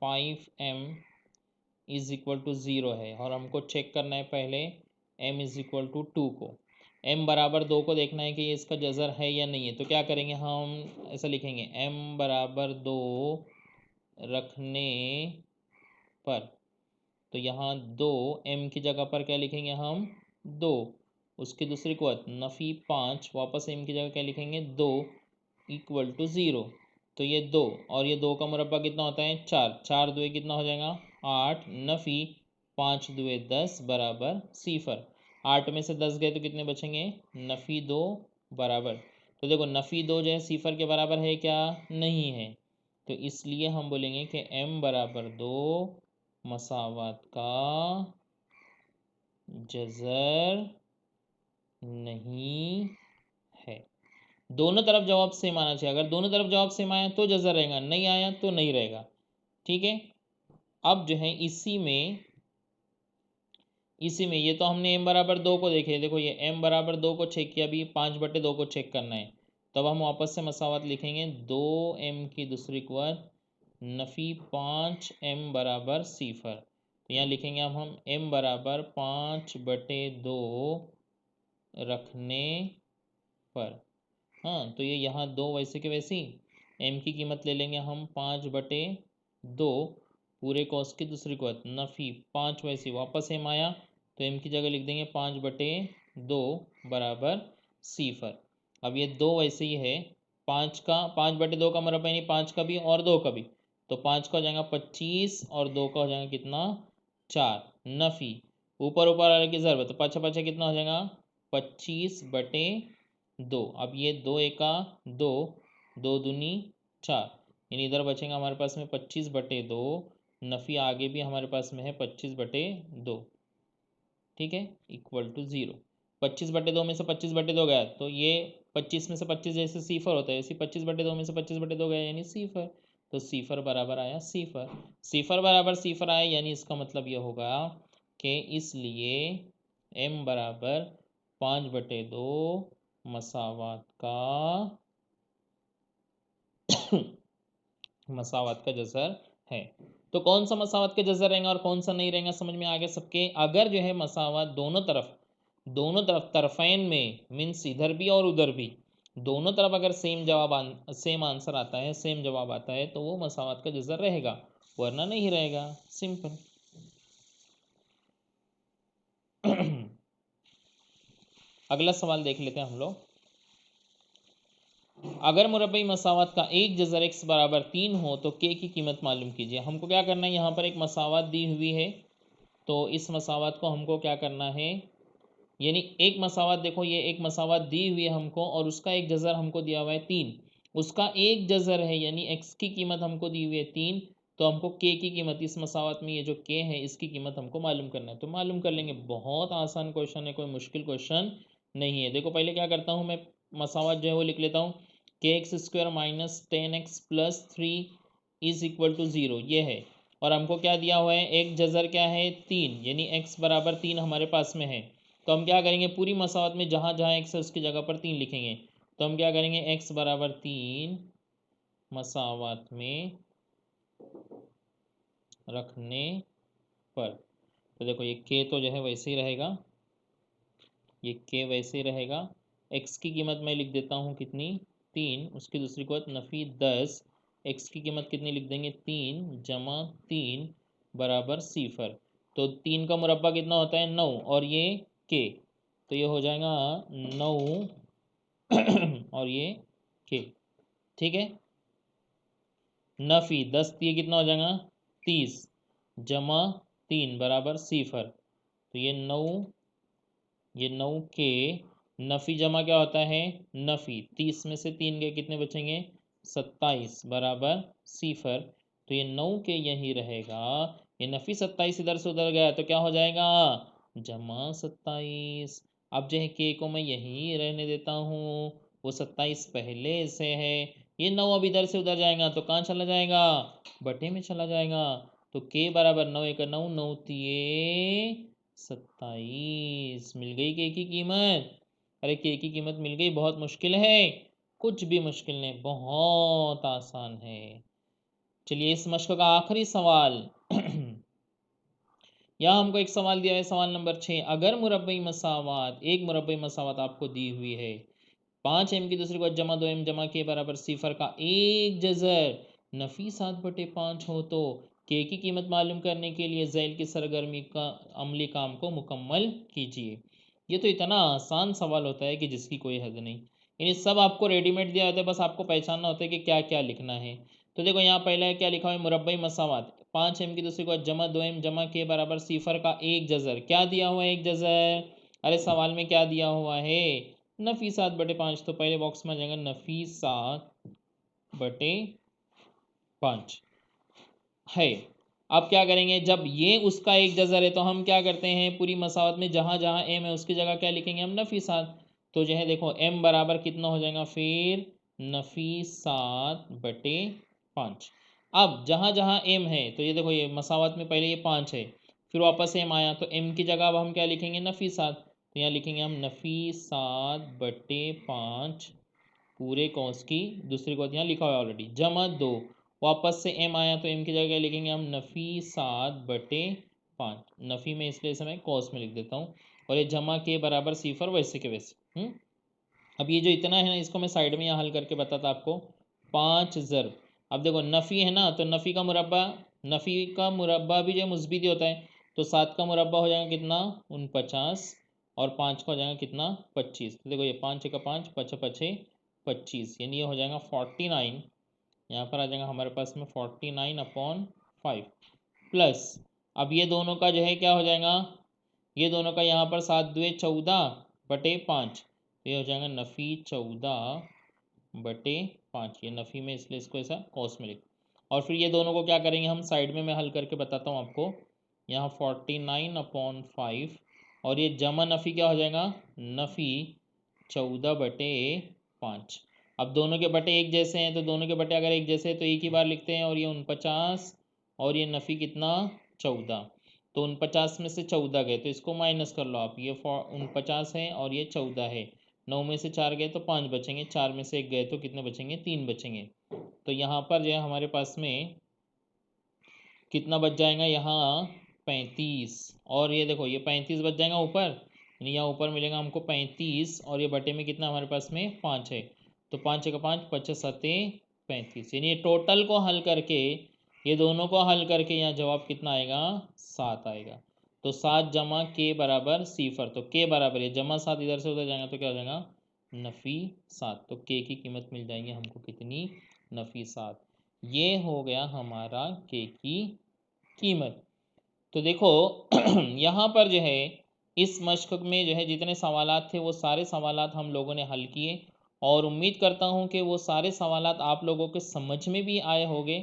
Speaker 1: 5m is equal to 0 है, और हमको चेक करना है पहले m इज इक्वल टू 2 को। m बराबर 2 को देखना है कि ये इसका जज़र है या नहीं है। तो क्या करेंगे हम, ऐसा लिखेंगे m बराबर 2 रखने पर, तो यहाँ 2 m की जगह पर क्या लिखेंगे हम 2, उसकी दूसरी कुवत नफ़ी 5, वापस m की जगह क्या लिखेंगे 2 इक्वल टू 0। तो ये 2 और ये 2 का मुरब्बा कितना होता है 4, 4 दुए कितना हो जाएगा 8, नफ़ी 5 दुए 10 बराबर सिफर। 8 में से 10 गए तो कितने बचेंगे, नफ़ी 2 बराबर। तो देखो नफ़ी 2 जो है सिफर के बराबर है क्या, नहीं है, तो इसलिए हम बोलेंगे कि m बराबर 2 मसावात का जज़र नहीं है। दोनों तरफ जवाब सेम आना चाहिए, अगर दोनों तरफ जवाब सेम आया तो जज़र रहेगा, नहीं आया तो नहीं रहेगा। ठीक है, अब जो है इसी में ये तो हमने m बराबर 2 को देखे, देखो ये m बराबर 2 को चेक किया, अभी 5/2 को चेक करना है। तब हम वापस से मसावत लिखेंगे 2m की दूसरी कुवत नफ़ी 5m बराबर सिफर। तो यहाँ लिखेंगे अब हम m बराबर 5/2 रखने पर। हाँ, तो ये यहाँ 2 वैसे के वैसी, m की कीमत ले लेंगे हम 5/2 पूरे कॉस की दूसरी कुवत नफ़ी 5 वैसी, वापस m आया तो m की जगह लिख देंगे 5/2 बराबर सिफर। अब ये 2 वैसे ही है, 5/2 का मुरब्बा यानी 5 का भी और 2 का भी, तो 5 का हो जाएगा 25 और 2 का हो जाएगा कितना 4, नफ़ी ऊपर ऊपर वाले की ज़रब, तो पाछा पाछा कितना हो जाएगा 25/2। अब ये 2 एका 2, 2 दूनी 4, यानी इधर बचेगा हमारे पास में 25/2, नफ़ी आगे भी हमारे पास में है 25/2। ठीक है, इक्वल टू 0। 25/2 में से 25/2 गया तो ये 25 में से 25 जैसे सिफर होता है, इसी 25/2 में से 25/2 गया यानी सिफर, तो सिफर बराबर आया सिफर। सिफर बराबर सिफर आया यानी इसका मतलब ये होगा कि इसलिए m बराबर 5/2 मसावात का मसावत का जज़र है। तो कौन सा मसावत का जज़र रहेगा और कौन सा नहीं रहेगा, समझ में आ गया सबके। अगर जो है मसावत दोनों तरफ तरफ़ैन में मीन्स इधर भी और उधर भी दोनों तरफ अगर सेम आंसर आता है, सेम जवाब आता है, तो वो मसावत का जज़र रहेगा, वरना नहीं रहेगा, सिंपल। अगला सवाल देख लेते हैं हम लोग। अगर मुरब्बई मसावत का एक जज़र x बराबर 3 हो तो k की कीमत मालूम कीजिए। हमको क्या करना है, यहाँ पर एक मसावत दी हुई है, तो इस मसावत को हमको क्या करना है, यानी एक मसावत, देखो ये एक मसावत दी हुई है हमको और उसका एक जज़र हमको दिया हुआ है 3, उसका एक जज़र है यानी x की कीमत हमको दी हुई है 3, तो हमको k की कीमत इस मसावत में ये जो k है इसकी कीमत हमको मालूम करना है, तो मालूम कर लेंगे। बहुत आसान क्वेश्चन है, कोई मुश्किल क्वेश्चन नहीं है। देखो पहले क्या करता हूँ मैं, मसावत जो है वो लिख लेता हूँ, kx² minus 10x plus 3 is equal to 0, ये है। और हमको क्या दिया हुआ है, एक जज़र क्या है 3, यानी x बराबर 3 हमारे पास में है। तो हम क्या करेंगे, पूरी मसावत में जहाँ जहाँ x है उसकी जगह पर 3 लिखेंगे। तो हम क्या करेंगे, x बराबर 3 मसावत में रखने पर, तो देखो ये k तो जो है वैसे ही रहेगा, ये k वैसे ही रहेगा। x की कीमत मैं लिख देता हूँ कितनी, 3, उसकी दूसरी कीमत नफ़ी 10, x की कीमत कितनी लिख देंगे, 3 जमा 3 बराबर सिफर। तो 3 का मुरब्बा कितना होता है, 9, और ये k, तो ये हो जाएगा 9 और ये k, ठीक है। नफ़ी 10, ये कितना हो जाएगा 30, जमा 3 बराबर सिफर, तो ये 9 के नफ़ी जमा क्या होता है, नफ़ी 30 में से 3 गए, कितने बचेंगे 27 बराबर सिफर। तो ये 9 के यही रहेगा, ये नफ़ी 27 इधर से उधर गया तो क्या हो जाएगा, जमा 27। अब जो है के को मैं यही रहने देता हूँ, वो 27 पहले से है, ये 9 अब इधर से उधर जाएगा तो कहाँ चला जाएगा, बटे में चला जाएगा। तो के बराबर 9 एक 9, 9 तिये 27, मिल गई के की कीमत। अरे के की कीमत मिल गई, बहुत मुश्किल है, कुछ भी मुश्किल नहीं, बहुत आसान है। चलिए इस मश्क का आखिरी सवाल यहाँ हमको एक सवाल दिया है, सवाल नंबर 6, अगर मुरब्बई मसावत, एक मुरब्बई मसावत आपको दी हुई है, 5m की दूसरी बात जमा 2m जमा के बराबर सिफर का एक जज़र नफ़ी 7/5 हो, तो के की कीमत मालूम करने के लिए ज़ैल की सरगर्मी का अमली काम को मुकम्मल कीजिए। ये तो इतना आसान सवाल होता है कि जिसकी कोई हद नहीं, यानी सब आपको रेडीमेड दिया होता है, बस आपको पहचानना होता है कि क्या क्या लिखना है। तो देखो यहाँ पहला है क्या लिखा हुआ है, मुरब्बई मसावत, 5m की दूसरी बात जमा 2m जमा के बराबर सिफर का एक जज़र, क्या दिया हुआ है एक जज़र, अरे सवाल में क्या दिया हुआ है, नफ़ी 7/5, तो पहले बॉक्स में आ जाएगा नफ़ी 7/5 है। अब क्या करेंगे, जब ये उसका एक जज़र है तो हम क्या करते हैं, पूरी मसावत में जहाँ जहाँ m है उसकी जगह क्या लिखेंगे हम, नफ़ी 7। तो जो है देखो m बराबर कितना हो जाएगा फिर, नफ़ी 7/5। अब जहाँ जहाँ m है तो ये देखो, ये मसावत में पहले ये 5 है, फिर वापस m आया तो m की जगह अब हम क्या लिखेंगे, नफ़ी 7, तो यहाँ लिखेंगे हम नफ़ी 7/5 पूरे कौंस की दूसरी कौंस यहाँ लिखा हुआ है ऑलरेडी, जमा 2, वापस से m आया तो m की जगह लिखेंगे हम नफ़ी 7/5, नफ़ी में इसलिए समय कौंस में लिख देता हूँ, और ये जमा के बराबर सिफर वैसे के वैसे। अब ये जो इतना है ना, इसको मैं साइड में यहाँ हल करके बताता आपको, 5 ज़र, अब देखो नफ़ी है ना, तो नफ़ी का मुरब्बा भी जो मुस्बित होता है, तो 7 का मुरब्बा हो जाएगा कितना 49, और 5 का हो जाएगा कितना 25, तो देखो ये 5 का 5, 5 5 25, यानी ये हो जाएगा 49, यहाँ पर आ जाएगा हमारे पास में 49/5 प्लस, अब ये दोनों का जो है क्या हो जाएगा, ये दोनों का यहाँ पर 7×2 = 14/5, तो ये हो जाएगा नफ़ी 14/5, ये नफ़ी में इसलिए इसको ऐसा कॉस में लिख, और फिर ये दोनों को क्या करेंगे हम साइड में मैं हल करके बताता हूँ आपको, यहाँ 49/5, और ये जमा नफ़ी क्या हो जाएगा, नफ़ी 14/5। अब दोनों के बटे एक जैसे हैं, तो दोनों के बटे अगर एक जैसे हैं तो एक ही बार लिखते हैं, और ये 49 और ये नफ़ी कितना 14, तो 49 में से 14 गए तो इसको माइनस कर लो आप, ये 49 है और ये 14 है, 9 में से 4 गए तो 5 बचेंगे, 4 में से 1 गए तो कितने बचेंगे, 3 बचेंगे। तो यहाँ पर जो है हमारे पास में कितना बच जाएगा, यहाँ 35, और ये देखो ये 35 बच जाएगा ऊपर, यानी यहाँ ऊपर मिलेगा हमको 35, और ये बटे में कितना हमारे पास में 5 है, तो 5 का 5, 5 7 35, यानी ये टोटल को हल करके, ये दोनों को हल करके यहाँ जवाब कितना आएगा, 7 आएगा। तो 7 जमा के बराबर सिफर, तो के बराबर है जमा 7 इधर से उधर जाएगा तो क्या हो जाएगा, नफ़ी 7, तो के की कीमत मिल जाएगी हमको कितनी, नफ़ी 7। ये हो गया हमारा के की कीमत। तो देखो यहाँ पर जो है इस मश्क में जो है जितने सवालात थे वो सारे सवालात हम लोगों ने हल किए और उम्मीद करता हूँ कि वो सारे सवालात आप लोगों के समझ में भी आए होंगे।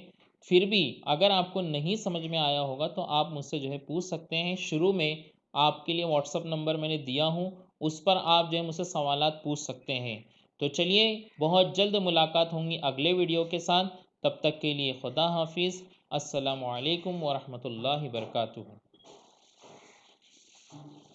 Speaker 1: फिर भी अगर आपको नहीं समझ में आया होगा तो आप मुझसे जो है पूछ सकते हैं। शुरू में आपके लिए व्हाट्सअप नंबर मैंने दिया हूँ, उस पर आप जो है मुझसे सवालात पूछ सकते हैं। तो चलिए, बहुत जल्द मुलाकात होंगी अगले वीडियो के साथ। तब तक के लिए खुदा हाफिज़। अस्सलामु अलैकुम वरहमतुल्लाहि वबरकातुहू।